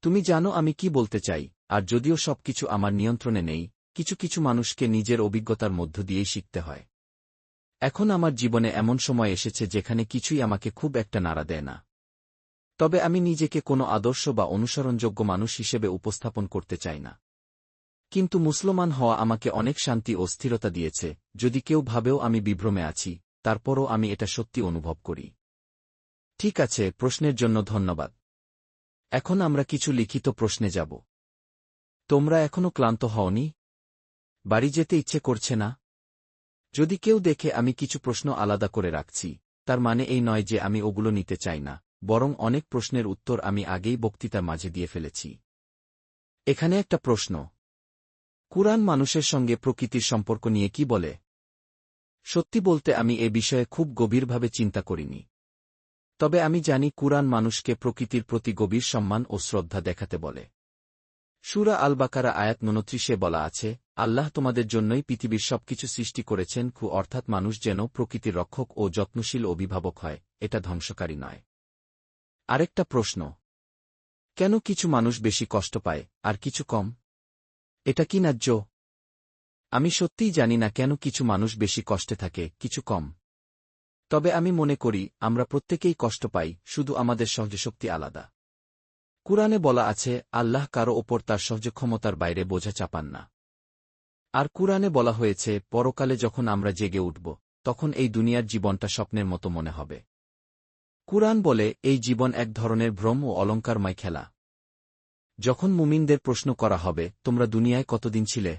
তুমি জানো আমি কি বলতে চাই, আর যদিও সবকিছু আমার নিয়ন্ত্রণে নেই, কিছু কিছু মানুষকে নিজের অভিজ্ঞতার মধ্য দিয়েই শিখতে হয়। এখন আমার জীবনে এমন সময় এসেছে যেখানে কিছুই আমাকে খুব একটা নাড়া দেয় না। তবে আমি নিজেকে কোনো আদর্শ বা অনুসরণযোগ্য মানুষ হিসেবে উপস্থাপন করতে চাই না। কিন্তু মুসলমান হওয়া আমাকে অনেক শান্তি ও স্থিরতা দিয়েছে, যদি কেউ ভাবেও আমি বিভ্রমে আছি, তারপরও আমি এটা সত্যি অনুভব করি। ঠিক আছে, প্রশ্নের জন্য ধন্যবাদ। এখন আমরা কিছু লিখিত প্রশ্নে যাব। তোমরা এখনো ক্লান্ত হওনি? বাড়ি যেতে ইচ্ছে করছে না? যদি কেউ দেখে আমি কিছু প্রশ্ন আলাদা করে রাখছি, তার মানে এই নয় যে আমি ওগুলো নিতে চাই না, বরং অনেক প্রশ্নের উত্তর আমি আগেই বক্তৃতার মাঝে দিয়ে ফেলেছি। এখানে একটা প্রশ্ন। কুরআন মানুষের সঙ্গে প্রকৃতির সম্পর্ক নিয়ে কি বলে? সত্যি বলতে আমি এ বিষয়ে খুব গভীরভাবে চিন্তা করিনি। তবে আমি জানি কুরআন মানুষকে প্রকৃতির প্রতি গভীর সম্মান ও শ্রদ্ধা দেখাতে বলে। সূরা আল বাকারা আয়াত 29 বলা আছে, আল্লাহ তোমাদের জন্যই পৃথিবীর সবকিছু সৃষ্টি করেছেন, অর্থাৎ মানুষ যেন প্রকৃতির রক্ষক ও যত্নশীল অভিভাবক হয়, এটা ধ্বংসকারী নয়। আরেকটা প্রশ্ন। কেন কিছু মানুষ বেশি কষ্ট পায়, আর কিছু কম? এটা কি ন্যায্য? আমি সত্যিই জানি না কেন কিছু মানুষ বেশি কষ্টে থাকে, কিছু কম। তবে আমি মনে করি, আমরা প্রত্যেকেই কষ্ট পাই, শুধু আমাদের সহ্যশক্তি আলাদা। কুরআনে বলা আছে, আল্লাহ কারো ওপর তার সহ্যক্ষমতার বাইরে বোঝা চাপান না। আর কুরআনে বলা হয়েছে, পরকালে যখন আমরা জেগে উঠব, তখন এই দুনিয়ার জীবনটা স্বপ্নের মতো মনে হবে। কুরআন বলে, এই জীবন এক ধরনের ভ্রম ও অলঙ্কারময় খেলা। যখন মুমিনদের প্রশ্ন করা হবে, তোমরা দুনিয়ায় কতদিন ছিলে?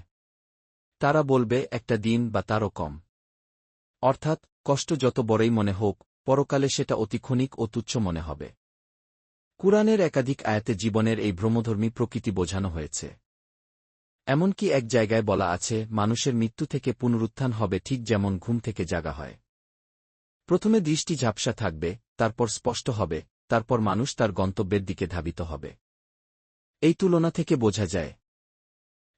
তারা বলবে, একটা দিন বা তারও কম। অর্থাৎ, কষ্ট যত বড়ই মনে হোক, পরকালে সেটা অতি ক্ষণিক ও তুচ্ছ মনে হবে। কুরআনের একাধিক আয়াতে জীবনের এই ভ্রমধর্মী প্রকৃতি বোঝানো হয়েছে। এমনকি এক জায়গায় বলা আছে, মানুষের মৃত্যু থেকে পুনরুত্থান হবে ঠিক যেমন ঘুম থেকে জাগা হয়। প্রথমে দৃষ্টি ঝাপসা থাকবে, তারপর স্পষ্ট হবে, তারপর মানুষ তার গন্তব্যের দিকে ধাবিত হবে। এই তুলনা থেকে বোঝা যায়,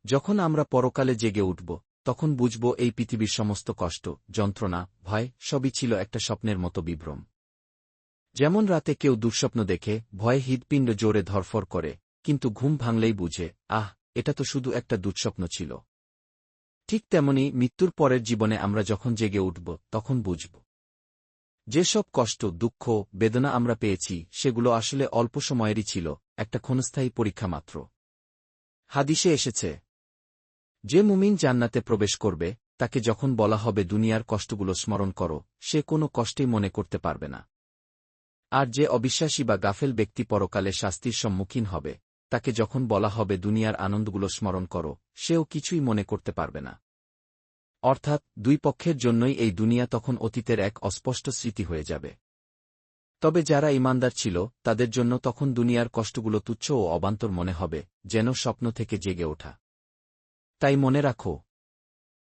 যখন আমরা পরকালে জেগে উঠব, তখন বুঝব এই পৃথিবীর সমস্ত কষ্ট, যন্ত্রণা, ভয় সবই ছিল একটা স্বপ্নের মতো বিভ্রম। যেমন রাতে কেউ দুঃস্বপ্ন দেখে ভয়ে হৃৎপিণ্ড জোরে ধরফর করে, কিন্তু ঘুম ভাঙলেই বুঝে, আহ, এটা তো শুধু একটা দুঃস্বপ্ন ছিল। ঠিক তেমনি মৃত্যুর পরের জীবনে আমরা যখন জেগে উঠব, তখন বুঝব, যেসব কষ্ট, দুঃখ, বেদনা আমরা পেয়েছি, সেগুলো আসলে অল্প সময়েরই ছিল, একটা ক্ষণস্থায়ী পরীক্ষা মাত্র। হাদিসে এসেছে, যে মুমিন জান্নাতে প্রবেশ করবে, তাকে যখন বলা হবে দুনিয়ার কষ্টগুলো স্মরণ করো, সে কোনো কষ্টেই মনে করতে পারবে না। আর যে অবিশ্বাসী বা গাফেল ব্যক্তি পরকালে শাস্তির সম্মুখীন হবে, তাকে যখন বলা হবে দুনিয়ার আনন্দগুলো স্মরণ করো, সেও কিছুই মনে করতে পারবে না। অর্থাৎ, দুই পক্ষের জন্যই এই দুনিয়া তখন অতীতের এক অস্পষ্ট স্মৃতি হয়ে যাবে। তবে যারা ঈমানদার ছিল, তাদের জন্য তখন দুনিয়ার কষ্টগুলো তুচ্ছ ও অবান্তর মনে হবে, যেন স্বপ্ন থেকে জেগে ওঠা। তাই মনে রাখো,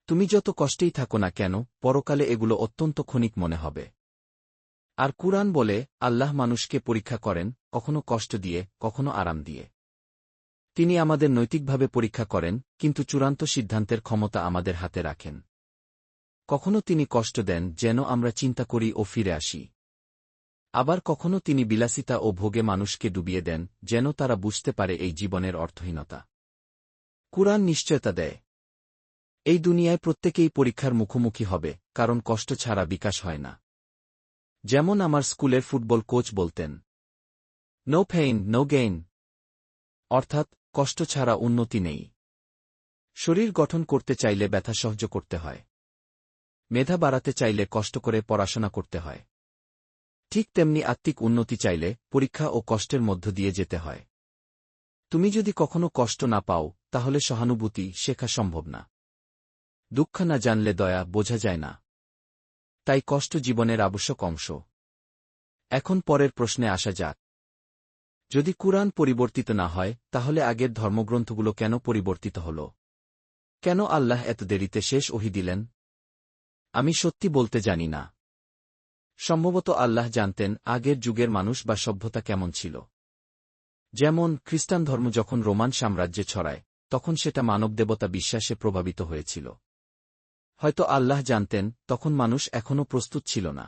তুমি যত কষ্টেই থাকো না কেন, পরকালে এগুলো অত্যন্ত ক্ষণিক মনে হবে। আর কুরআন বলে, আল্লাহ মানুষকে পরীক্ষা করেন, কখনো কষ্ট দিয়ে, কখনো আরাম দিয়ে। তিনি আমাদের নৈতিকভাবে পরীক্ষা করেন, কিন্তু চূড়ান্ত সিদ্ধান্তের ক্ষমতা আমাদের হাতে রাখেন। কখনো তিনি কষ্ট দেন যেন আমরা চিন্তা করি ও ফিরে আসি। আবার কখনো তিনি বিলাসিতা ও ভোগে মানুষকে ডুবিয়ে দেন, যেন তারা বুঝতে পারে এই জীবনের অর্থহীনতা। কুরআন নিশ্চয়তা দেয়, এই দুনিয়ায় প্রত্যেকেই পরীক্ষার মুখোমুখি হবে, কারণ কষ্ট ছাড়া বিকাশ হয় না। যেমন আমার স্কুলের ফুটবল কোচ বলতেন, নো পেইন নো গেইন। অর্থাৎ, কষ্ট ছাড়া উন্নতি নেই। শরীর গঠন করতে চাইলে ব্যথা সহ্য করতে হয়। মেধা বাড়াতে চাইলে কষ্ট করে পড়াশোনা করতে হয়। ঠিক তেমনি আত্মিক উন্নতি চাইলে পরীক্ষা ও কষ্টের মধ্য দিয়ে যেতে হয়। তুমি যদি কখনো কষ্ট না পাও, তাহলে সহানুভূতি শেখা সম্ভব না। দুঃখ না জানলে দয়া বোঝা যায় না। তাই কষ্ট জীবনের আবশ্যক অংশ। এখন পরের প্রশ্নে আসা যাক। যদি কুরআন পরিবর্তিত না হয়, তাহলে আগের ধর্মগ্রন্থগুলো কেন পরিবর্তিত হল? কেন আল্লাহ এত দেরিতে শেষ ওহী দিলেন? আমি সত্যি বলতে জানি না। সম্ভবত আল্লাহ জানতেন আগের যুগের মানুষ বা সভ্যতা কেমন ছিল। যেমন খ্রিস্টান ধর্ম যখন রোমান সাম্রাজ্যে ছড়ায়, তখন সেটা মানবদেবতা বিশ্বাসে প্রভাবিত হয়েছিল। হয়তো আল্লাহ জানতেন তখন মানুষ এখনও প্রস্তুত ছিল না।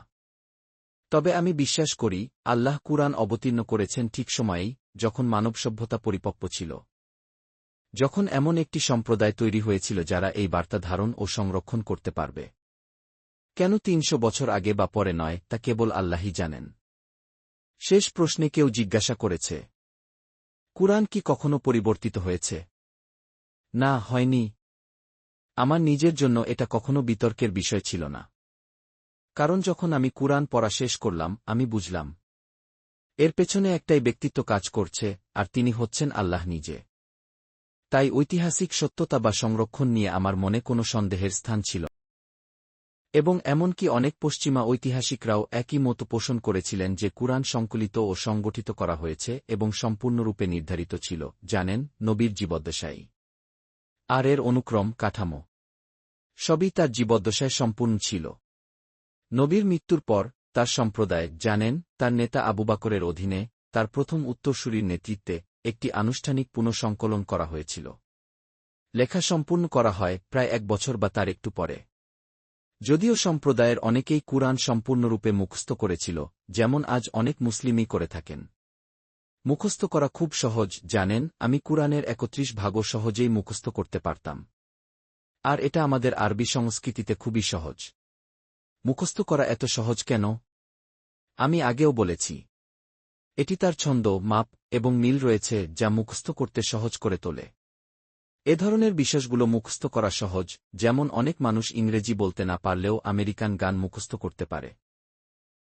তবে আমি বিশ্বাস করি, আল্লাহ কুরআন অবতীর্ণ করেছেন ঠিক সময়েই, যখন মানব সভ্যতা পরিপক্ব ছিল, যখন এমন একটি সম্প্রদায় তৈরি হয়েছিল যারা এই বার্তা ধারণ ও সংরক্ষণ করতে পারবে। কেন ৩০০ বছর আগে বা পরে নয়, তা কেবল আল্লাহই জানেন। শেষ প্রশ্নে কেউ জিজ্ঞাসা করেছে, কুরআন কি কখনো পরিবর্তিত হয়েছে? না, হয়নি। আমার নিজের জন্য এটা কখনো বিতর্কের বিষয় ছিল না। কারণ যখন আমি কুরআন পড়া শেষ করলাম, আমি বুঝলাম এর পেছনে একটাই ব্যক্তিত্ব কাজ করছে, আর তিনি হচ্ছেন আল্লাহ নিজে। তাই ঐতিহাসিক সত্যতা বা সংরক্ষণ নিয়ে আমার মনে কোনো সন্দেহের স্থান ছিল। এবং এমনকি অনেক পশ্চিমা ঐতিহাসিকরাও একই মত পোষণ করেছিলেন যে কুরআন সংকলিত ও সংগঠিত করা হয়েছে এবং সম্পূর্ণরূপে নির্ধারিত ছিল, জানেন, নবীর জীবদ্দশায়। আর এর অনুক্রম, কাঠামো সবই তার জীবদ্দশায় সম্পূর্ণ ছিল। নবীর মৃত্যুর পর তার সম্প্রদায়, জানেন, তার নেতা আবু বকরের অধীনে তার প্রথম উত্তরসূরির নেতৃত্বে একটি আনুষ্ঠানিক পুনঃসংকলন করা হয়েছিল। লেখা সম্পূর্ণ করা হয় প্রায় ১ বছর বা তার একটু পরে। যদিও সম্প্রদায়ের অনেকেই কুরআন সম্পূর্ণরূপে মুখস্থ করেছিল, যেমন আজ অনেক মুসলিমই করে থাকেন। মুখস্থ করা খুব সহজ, জানেন, আমি কুরআনের ৩১ ভাগও সহজেই মুখস্থ করতে পারতাম। আর এটা আমাদের আরবি সংস্কৃতিতে খুবই সহজ। মুখস্থ করা এত সহজ কেন? আমি আগেও বলেছি, এটি তার ছন্দ, মাপ এবং মিল রয়েছে যা মুখস্থ করতে সহজ করে তোলে। এ ধরনের বিষয়গুলো মুখস্থ করা সহজ, যেমন অনেক মানুষ ইংরেজি বলতে না পারলেও আমেরিকান গান মুখস্থ করতে পারে।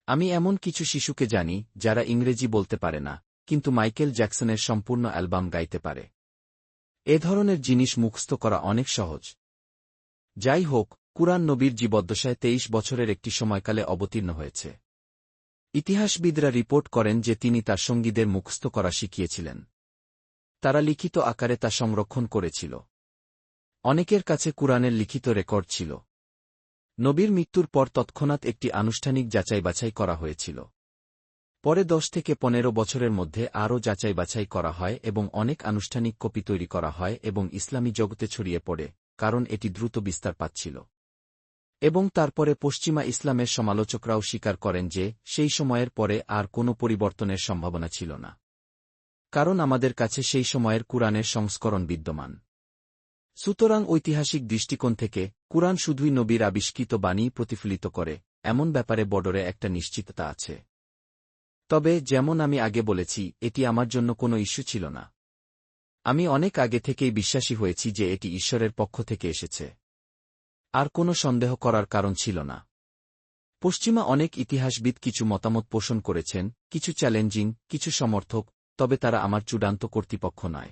আমি এমন কিছু শিশুকে জানি যারা ইংরেজি বলতে পারে না, কিন্তু মাইকেল জ্যাকসনের সম্পূর্ণ অ্যালবাম গাইতে পারে। এ ধরনের জিনিস মুখস্থ করা অনেক সহজ। যাই হোক, কুরআন নবীর জীবদ্দশায় ২৩ বছরের একটি সময়কালে অবতীর্ণ হয়েছে। ইতিহাসবিদরা রিপোর্ট করেন যে তিনি তার সঙ্গীদের মুখস্থ করা শিখিয়েছিলেন। তারা লিখিত আকারে তা সংরক্ষণ করেছিল। অনেকের কাছে কুরআনের লিখিত রেকর্ড ছিল। নবীর মৃত্যুর পর তৎক্ষণাৎ একটি আনুষ্ঠানিক যাচাই-বাছাই করা হয়েছিল। পরে ১০ থেকে ১৫ বছরের মধ্যে আরও যাচাই-বাছাই করা হয় এবং অনেক আনুষ্ঠানিক কপি তৈরি করা হয় এবং ইসলামী জগতে ছড়িয়ে পড়ে, কারণ এটি দ্রুত বিস্তার পাচ্ছিল। এবং তারপরে পশ্চিমা ইসলামের সমালোচকরাও স্বীকার করেন যে সেই সময়ের পরে আর কোনো পরিবর্তনের সম্ভাবনা ছিল না, কারণ আমাদের কাছে সেই সময়ের কুরআনের সংস্করণ বিদ্যমান। সুতরাং ঐতিহাসিক দৃষ্টিকোণ থেকে কুরআন শুধুই নবীর আবিষ্কৃত বাণী প্রতিফলিত করে, এমন ব্যাপারে বড়রে একটা নিশ্চিততা আছে। তবে যেমন আমি আগে বলেছি, এটি আমার জন্য কোনো ইস্যু ছিল না। আমি অনেক আগে থেকেই বিশ্বাসী হয়েছি যে এটি ঈশ্বরের পক্ষ থেকে এসেছে। আর কোনো সন্দেহ করার কারণ ছিল না। পশ্চিমা অনেক ইতিহাসবিদ কিছু মতামত পোষণ করেছেন, কিছু চ্যালেঞ্জিং, কিছু সমর্থক, তবে তারা আমার চূড়ান্ত কর্তৃপক্ষ নয়।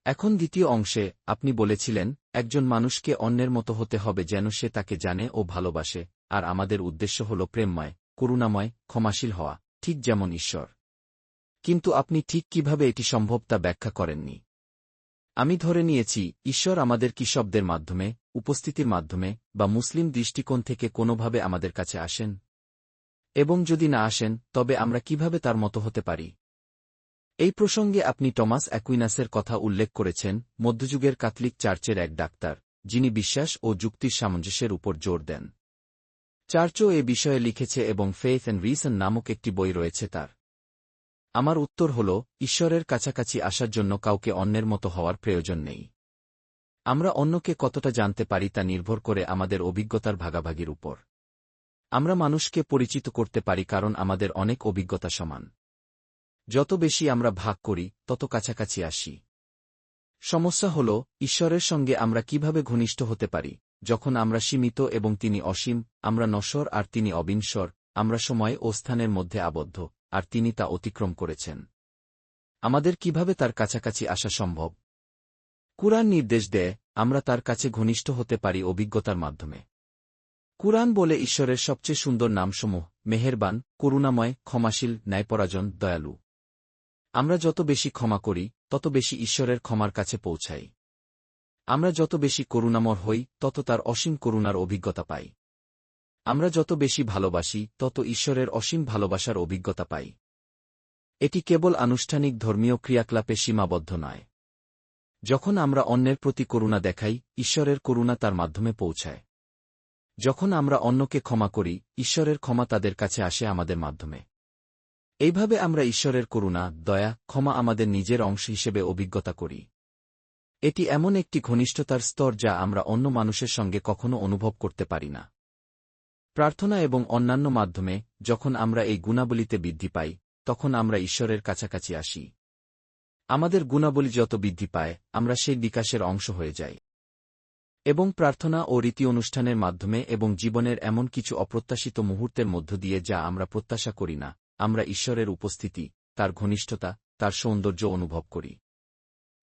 এখন দ্বিতীয় অংশে, আপনি বলেছিলেন, একজন মানুষকে অন্যের মতো হতে হবে যেন সে তাকে জানে ও ভালোবাসে, আর আমাদের উদ্দেশ্য হল প্রেমময়, করুণাময়, ক্ষমাশীল হওয়া, ঠিক যেমন ঈশ্বর। কিন্তু আপনি ঠিক কিভাবে এটি সম্ভব তা ব্যাখ্যা করেননি। আমি ধরে নিয়েছি, ঈশ্বর আমাদের কি শব্দের মাধ্যমে, উপস্থিতির মাধ্যমে, বা মুসলিম দৃষ্টিকোণ থেকে কোনোভাবে আমাদের কাছে আসেন? এবং যদি না আসেন, তবে আমরা কিভাবে তার মতো হতে পারি? এই প্রসঙ্গে আপনি টমাস অ্যাকুইনাসের কথা উল্লেখ করেছেন, মধ্যযুগের ক্যাথলিক চার্চের এক ডাক্তার, যিনি বিশ্বাস ও যুক্তির সামঞ্জস্যের উপর জোর দেন। চার্চও এ বিষয়ে লিখেছে এবং ফেথ অ্যান্ড রিজন নামক একটি বই রয়েছে তার। আমার উত্তর হল, ঈশ্বরের কাছাকাছি আসার জন্য কাউকে অন্যের মতো হওয়ার প্রয়োজন নেই। আমরা অন্যকে কতটা জানতে পারি তা নির্ভর করে আমাদের অভিজ্ঞতার ভাগাভাগির উপর। আমরা মানুষকে পরিচিত করতে পারি কারণ আমাদের অনেক অভিজ্ঞতা সমান। যত বেশি আমরা ভাগ করি, তত কাছাকাছি আসি। সমস্যা হল, ঈশ্বরের সঙ্গে আমরা কিভাবে ঘনিষ্ঠ হতে পারি, যখন আমরা সীমিত এবং তিনি অসীম, আমরা নশ্বর আর তিনি অবিনশ্বর, আমরা সময় ও স্থানের মধ্যে আবদ্ধ, আর তিনি তা অতিক্রম করেছেন। আমাদের কিভাবে তার কাছাকাছি আসা সম্ভব? কুরআন নির্দেশ দেয়, আমরা তার কাছে ঘনিষ্ঠ হতে পারি অভিজ্ঞতার মাধ্যমে। কুরআন বলে ঈশ্বরের সবচেয়ে সুন্দর নামসমূহ, মেহেরবান, করুণাময়, ক্ষমাশীল, ন্যায়পরায়ণ, দয়ালু। আমরা যত বেশি ক্ষমা করি, তত বেশি ঈশ্বরের ক্ষমার কাছে পৌঁছাই। আমরা যত বেশি করুণাময় হই, তত তার অসীম করুণার অভিজ্ঞতা পাই। আমরা যত বেশি ভালোবাসি, তত ঈশ্বরের অসীম ভালোবাসার অভিজ্ঞতা পাই। এটি কেবল আনুষ্ঠানিক ধর্মীয় ক্রিয়াকলাপে সীমাবদ্ধ নয়। যখন আমরা অন্যের প্রতি করুণা দেখাই, ঈশ্বরের করুণা তার মাধ্যমে পৌঁছায়। যখন আমরা অন্যকে ক্ষমা করি, ঈশ্বরের ক্ষমা তাদের কাছে আসে আমাদের মাধ্যমে। এইভাবে আমরা ঈশ্বরের করুণা, দয়া, ক্ষমা আমাদের নিজের অংশ হিসেবে অভিজ্ঞতা করি। এটি এমন একটি ঘনিষ্ঠতার স্তর যা আমরা অন্য মানুষের সঙ্গে কখনো অনুভব করতে পারি না। প্রার্থনা এবং অন্যান্য মাধ্যমে যখন আমরা এই গুণাবলীতে বৃদ্ধি পাই, তখন আমরা ঈশ্বরের কাছাকাছি আসি। আমাদের গুণাবলী যত বৃদ্ধি পায়, আমরা সেই বিকাশের অংশ হয়ে যাই। এবং প্রার্থনা ও রীতি অনুষ্ঠানের মাধ্যমে এবং জীবনের এমন কিছু অপ্রত্যাশিত মুহূর্তের মধ্য দিয়ে যা আমরা প্রত্যাশা করি না, আমরা ঈশ্বরের উপস্থিতি, তার ঘনিষ্ঠতা, তার সৌন্দর্য অনুভব করি।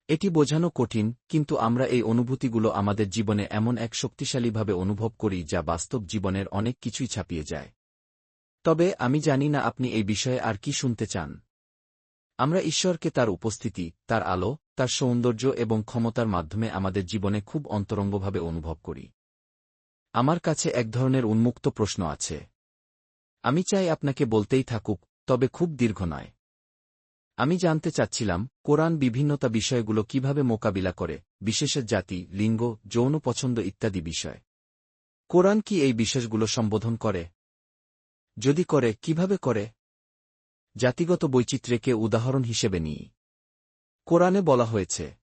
এটি বোঝানো কঠিন, কিন্তু আমরা এই অনুভূতিগুলো আমাদের জীবনে এমন এক শক্তিশালীভাবে অনুভব করি যা বাস্তব জীবনের অনেক কিছুই ছাপিয়ে যায়। তবে আমি জানি না আপনি এই বিষয়ে আর কি শুনতে চান। আমরা ঈশ্বরকে তার উপস্থিতি, তার আলো, তার সৌন্দর্য এবং ক্ষমতার মাধ্যমে আমাদের জীবনে খুব অন্তরঙ্গভাবে অনুভব করি। আমার কাছে এক ধরনের উন্মুক্ত প্রশ্ন আছে। আমি চাই আপনাকে বলতেই থাকুক, তবে খুব দীর্ঘ নয়। আমি জানতে চাচ্ছিলাম, কোরআন বিভিন্নতা বিষয়গুলো কিভাবে মোকাবিলা করে, বিশেষ জাতি, লিঙ্গ, যৌন পছন্দ ইত্যাদি বিষয়। কোরআন কি এই বিষয়গুলো সম্বোধন করে? যদি করে, কিভাবে করে? জাতিগত বৈচিত্র্যকে উদাহরণ হিসেবে নিই। কোরআনে বলা হয়েছে,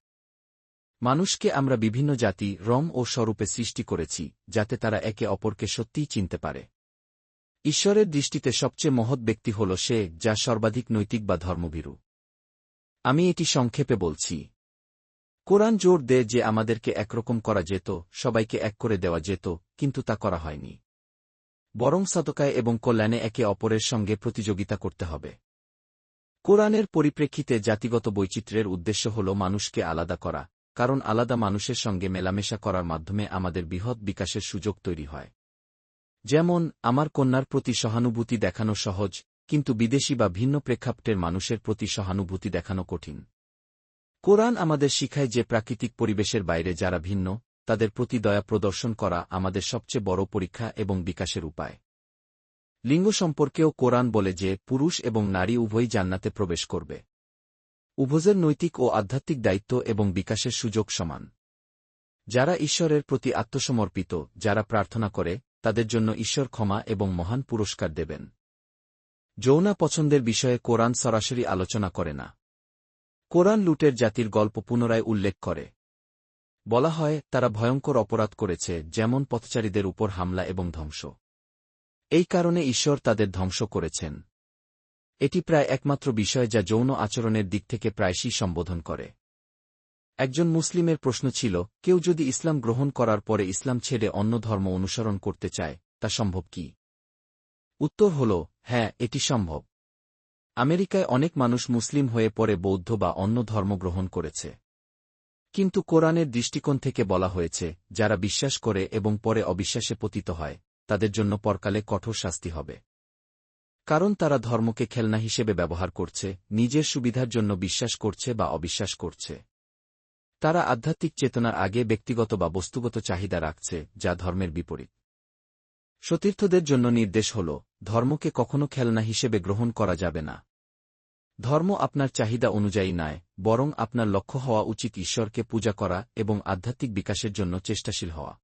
মানুষকে আমরা বিভিন্ন জাতি, রং ও স্বরূপে সৃষ্টি করেছি, যাতে তারা একে অপরকে সত্যিই চিনতে পারে। ঈশ্বরের দৃষ্টিতে সবচেয়ে মহৎ ব্যক্তি হল সে, যা সর্বাধিক নৈতিক বা ধর্মভীরু। আমি এটি সংক্ষেপে বলছি। কোরআন জোর দেয় যে আমাদেরকে একরকম করা যেত, সবাইকে এক করে দেওয়া যেত, কিন্তু তা করা হয়নি। বরং সাদকায় এবং কল্যাণে একে অপরের সঙ্গে প্রতিযোগিতা করতে হবে। কোরআনের পরিপ্রেক্ষিতে জাতিগত বৈচিত্র্যের উদ্দেশ্য হল মানুষকে আলাদা করা, কারণ আলাদা মানুষের সঙ্গে মেলামেশা করার মাধ্যমে আমাদের বৃহৎ বিকাশের সুযোগ তৈরি হয়। যেমন, আমার কন্যার প্রতি সহানুভূতি দেখানো সহজ, কিন্তু বিদেশী বা ভিন্ন প্রেক্ষাপটের মানুষের প্রতি সহানুভূতি দেখানো কঠিন। কোরআন আমাদের শিখায় যে প্রাকৃতিক পরিবেশের বাইরে যারা ভিন্ন, তাদের প্রতি দয়া প্রদর্শন করা আমাদের সবচেয়ে বড় পরীক্ষা এবং বিকাশের উপায়। লিঙ্গ সম্পর্কেও কোরআন বলে যে পুরুষ এবং নারী উভয়ই জান্নাতে প্রবেশ করবে। উভয়ের নৈতিক ও আধ্যাত্মিক দায়িত্ব এবং বিকাশের সুযোগ সমান। যারা ঈশ্বরের প্রতি আত্মসমর্পিত, যারা প্রার্থনা করে, তাদের জন্য ঈশ্বর ক্ষমা এবং মহান পুরস্কার দেবেন। যৌন পছন্দের বিষয়ে কোরআন সরাসরি আলোচনা করে না। কোরআন লুটের জাতির গল্প পুনরায় উল্লেখ করে। বলা হয়, তারা ভয়ঙ্কর অপরাধ করেছে, যেমন পথচারীদের উপর হামলা এবং ধ্বংস। এই কারণে ঈশ্বর তাদের ধ্বংস করেছেন। এটি প্রায় একমাত্র বিষয় যা যৌন আচরণের দিক থেকে প্রায়শই সম্বোধন করে। একজন মুসলিমের প্রশ্ন ছিল, কেউ যদি ইসলাম গ্রহণ করার পরে ইসলাম ছেড়ে অন্য ধর্ম অনুসরণ করতে চায়, তা সম্ভব কি? উত্তর হল, হ্যাঁ, এটি সম্ভব। আমেরিকায় অনেক মানুষ মুসলিম হয়ে পরে বৌদ্ধ বা অন্য ধর্ম গ্রহণ করেছে। কিন্তু কোরআনের দৃষ্টিকোণ থেকে বলা হয়েছে, যারা বিশ্বাস করে এবং পরে অবিশ্বাসে পতিত হয়, তাদের জন্য পরকালে কঠোর শাস্তি হবে। কারণ তারা ধর্মকে খেলনা হিসেবে ব্যবহার করছে, নিজের সুবিধার জন্য বিশ্বাস করছে বা অবিশ্বাস করছে। তারা আধ্যাত্মিক চেতনার আগে ব্যক্তিগত বা বস্তুগত চাহিদা রাখছে, যা ধর্মের বিপরীত। সতীর্থদের জন্য নির্দেশ হল, ধর্মকে কখনো খেলনা হিসেবে গ্রহণ করা যাবে না। ধর্ম আপনার চাহিদা অনুযায়ী নয়, বরং আপনার লক্ষ্য হওয়া উচিত ঈশ্বরকে পূজা করা এবং আধ্যাত্মিক বিকাশের জন্য চেষ্টাশীল হওয়া।